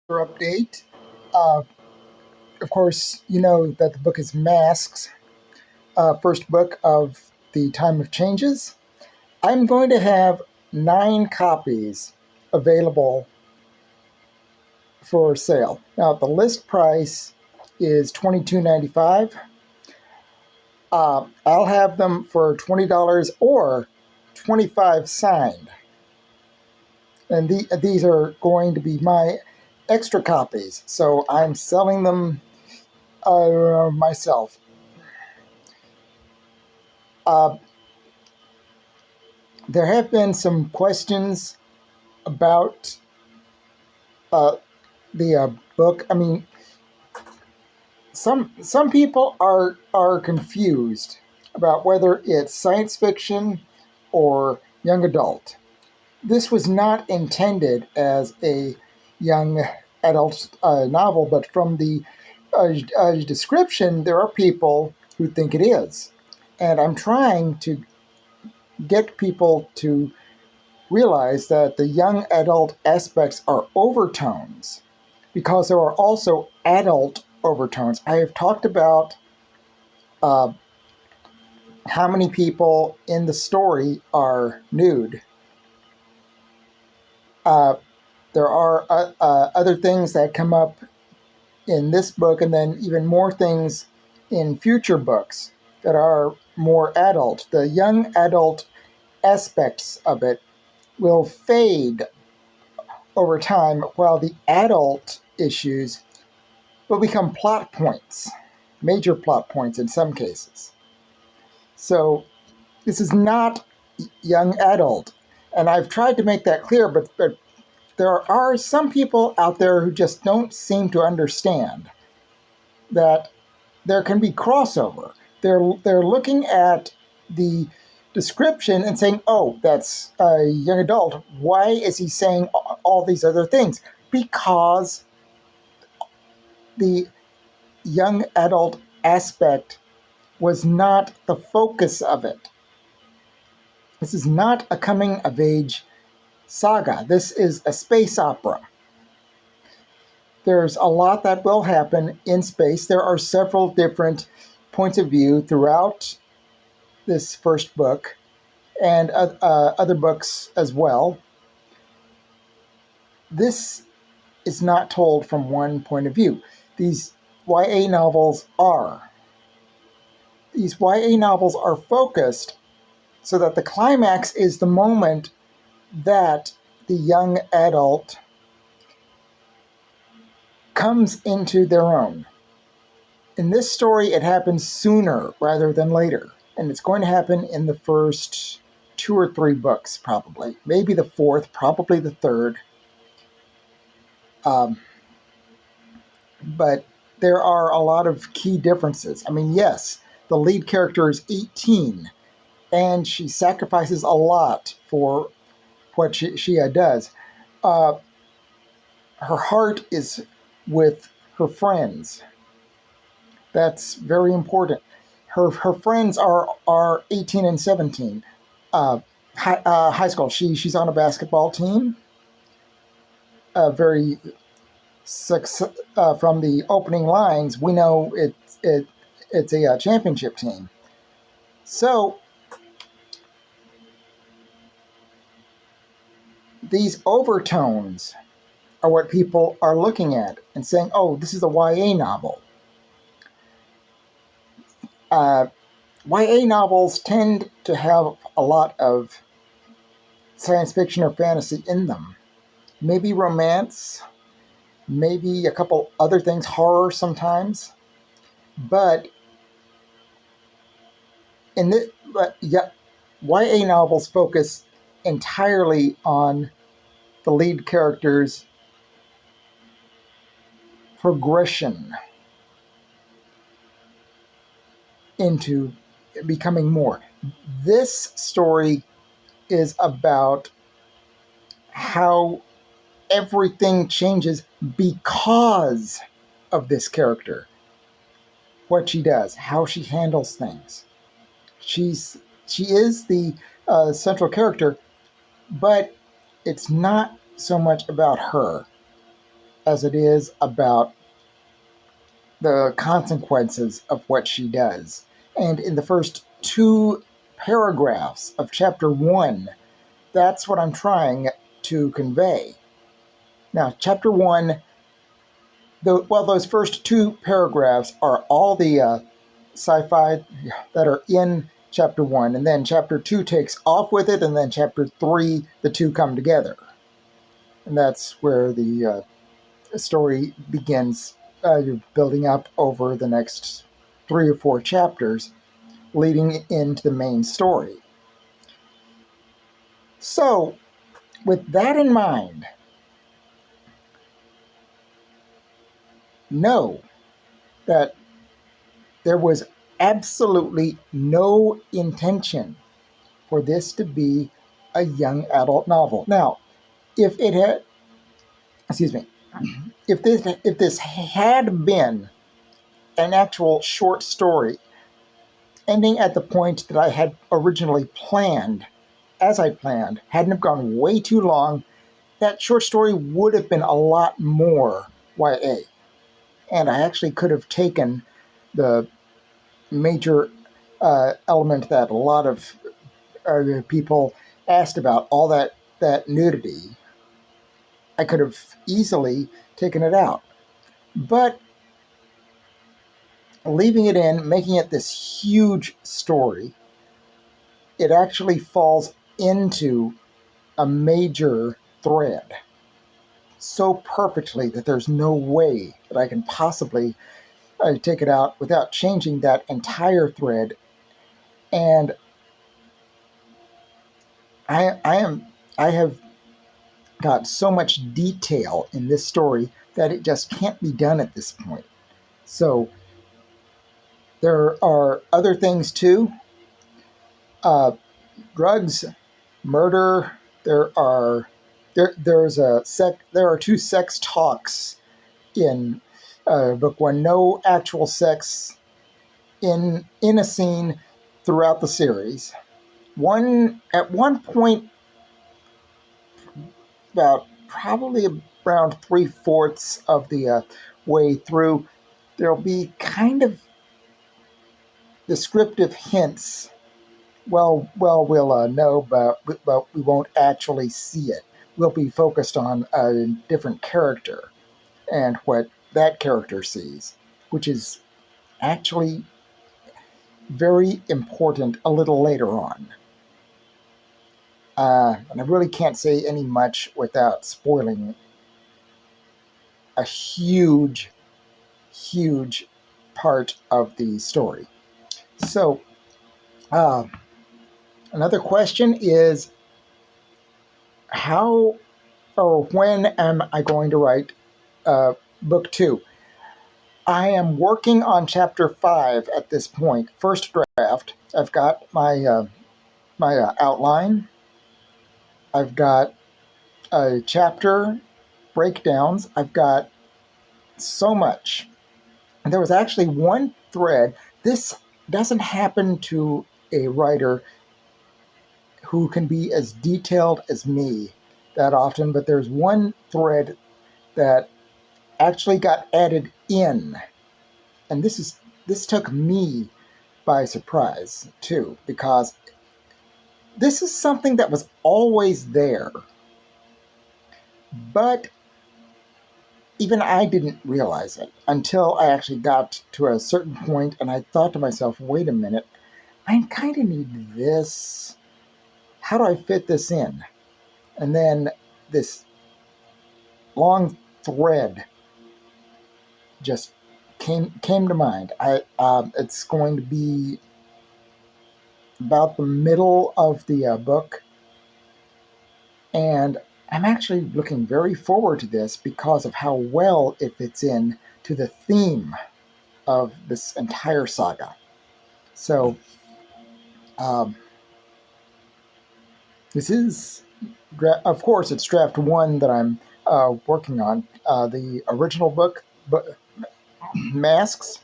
update. Uh, of course, you know that the book is Masks, first book of the Time of Changes. I'm going to have 9 copies available for sale. Now, the list price is $22.95. I'll have them for $20 or 25 signed. And these are going to be my extra copies. So I'm selling them myself. Uh, there have been some questions about uh, the book. I mean, some people are confused about whether it's science fiction or young adult. This was not intended as a young adult novel, but from the description, there are people who think it is, and I'm trying to get people to realize that the young adult aspects are overtones because there are also adult overtones. I have talked about uh, how many people in the story are nude. Uh, there are other things that come up in this book, and then even more things in future books that are more adult. The young adult aspects of it will fade over time, while the adult issues will become plot points, major plot points in some cases. So this is not young adult, and I've tried to make that clear, but there are some people out there who just don't seem to understand that there can be crossover. They're looking at the description and saying, "Oh, that's a young adult. Why is he saying all these other things?" Because the young adult aspect was not the focus of it. This is not a coming of age saga. This is a space opera. There's a lot that will happen in space. There are several different points of view throughout this first book and other books as well. This is not told from one point of view. These YA novels are. These YA novels are focused so that the climax is the moment that the young adult comes into their own. In this story, it happens sooner rather than later, and it's going to happen in the first 2 or 3 books, probably. Maybe the fourth, probably the third. Um, but there are a lot of key differences. I mean, yes, the lead character is 18, and she sacrifices a lot for what she does. Uh, Her heart is with her friends. That's very important. Her friends are 18 and 17. High school. She's on a basketball team. Very from the opening lines, we know it's a championship team. So these overtones are what people are looking at and saying, "Oh, this is a YA novel." Uh, YA novels tend to have a lot of science fiction or fantasy in them. Maybe romance, maybe a couple other things, horror sometimes. But yeah, YA novels focus entirely on the lead character's progression into becoming more. This story is about how everything changes because of this character, what she does, how she handles things. She is the central character, but it's not so much about her. as it is about the consequences of what she does. And in the first two paragraphs of chapter one, that's what I'm trying to convey. Now, chapter one, those first two paragraphs are all the sci-fi that are in chapter one, and then chapter two takes off with it, and then chapter three, the two come together, and that's where the story begins. You're building up over the next 3 or 4 chapters, leading into the main story. So, with that in mind, know that there was absolutely no intention for this to be a young adult novel. Now, if it had, excuse me, if this had been an actual short story ending at the point that I had originally planned, as I planned, hadn't have gone way too long, that short story would have been a lot more YA. And I actually could have taken the major element that a lot of people asked about, all that nudity. I could have easily taken it out. But leaving it in, making it this huge story, it actually falls into a major thread so perfectly that there's no way that I can possibly take it out without changing that entire thread. And I have got so much detail in this story that it just can't be done at this point. So there are other things too. Drugs, murder. There are two sex talks in book one. No actual sex in a scene throughout the series. At one point, about probably around 3/4 of the way through, there'll be kind of descriptive hints. We'll know, but we won't actually see it. We'll be focused on a different character and what that character sees, which is actually very important a little later on. And I really can't say any much without spoiling a huge, huge part of the story. So, another question is how or when am I going to write book two? I am working on chapter 5 at this point, first draft. I've got my outline. I've got chapter breakdowns. I've got so much. And there was actually one thread. This doesn't happen to a writer who can be as detailed as me that often, but there's one thread that actually got added in. And this took me by surprise too, because this is something that was always there, but even I didn't realize it until I actually got to a certain point and I thought to myself, wait a minute, I kind of need this. How do I fit this in? And then this long thread just came to mind. It's going to be about the middle of the book, and I'm actually looking very forward to this because of how well it fits in to the theme of this entire saga. So, um, this is, of course, it's draft one that I'm working on. The original book, Masks.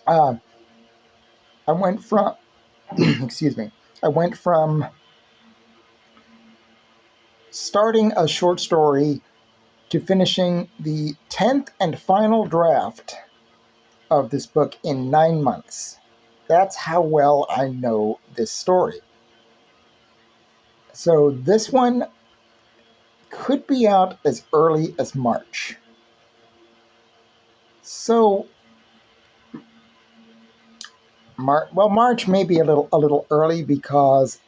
Uh, I went from, excuse me, I went from starting a short story to finishing the 10th and final draft of this book in 9 months. That's how well I know this story. So this one could be out as early as March. So March may be a little early because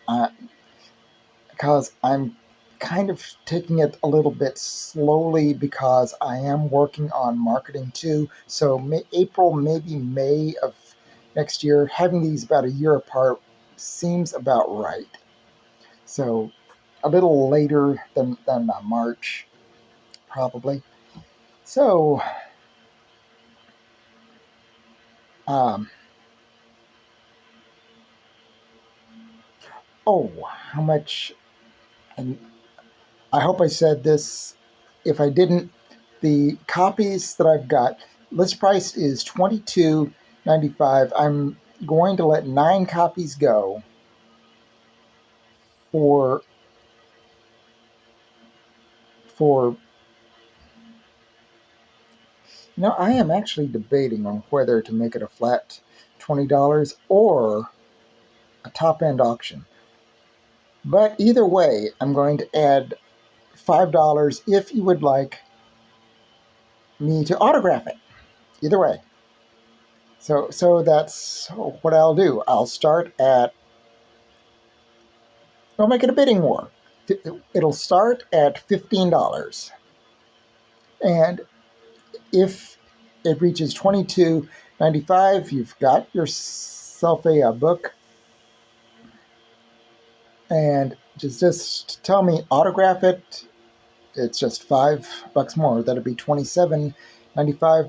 I'm kind of taking it a little bit slowly because I am working on marketing too. So April, maybe May of next year, having these about a year apart seems about right. So a little later than March, probably. So, um, oh, how much? And I hope I said this. If I didn't, the copies that I've got, list price is $22.95. I'm going to let 9 copies go for for. I am actually debating on whether to make it a flat $20 or a top end auction. But either way, I'm going to add $5 if you would like me to autograph it. Either way. So that's what I'll do. I'll make it a bidding war. It'll start at $15. And if it reaches $22.95, you've got yourself a book. And just tell me, autograph it. It's just $5 more. That'd be $27.95.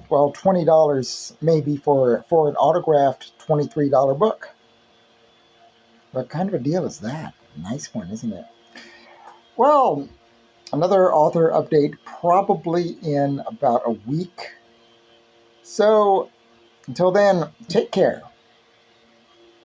Well, $20 maybe for an autographed $23 book. What kind of a deal is that? Nice one, isn't it? Well, another author update probably in about a week. So until then, take care.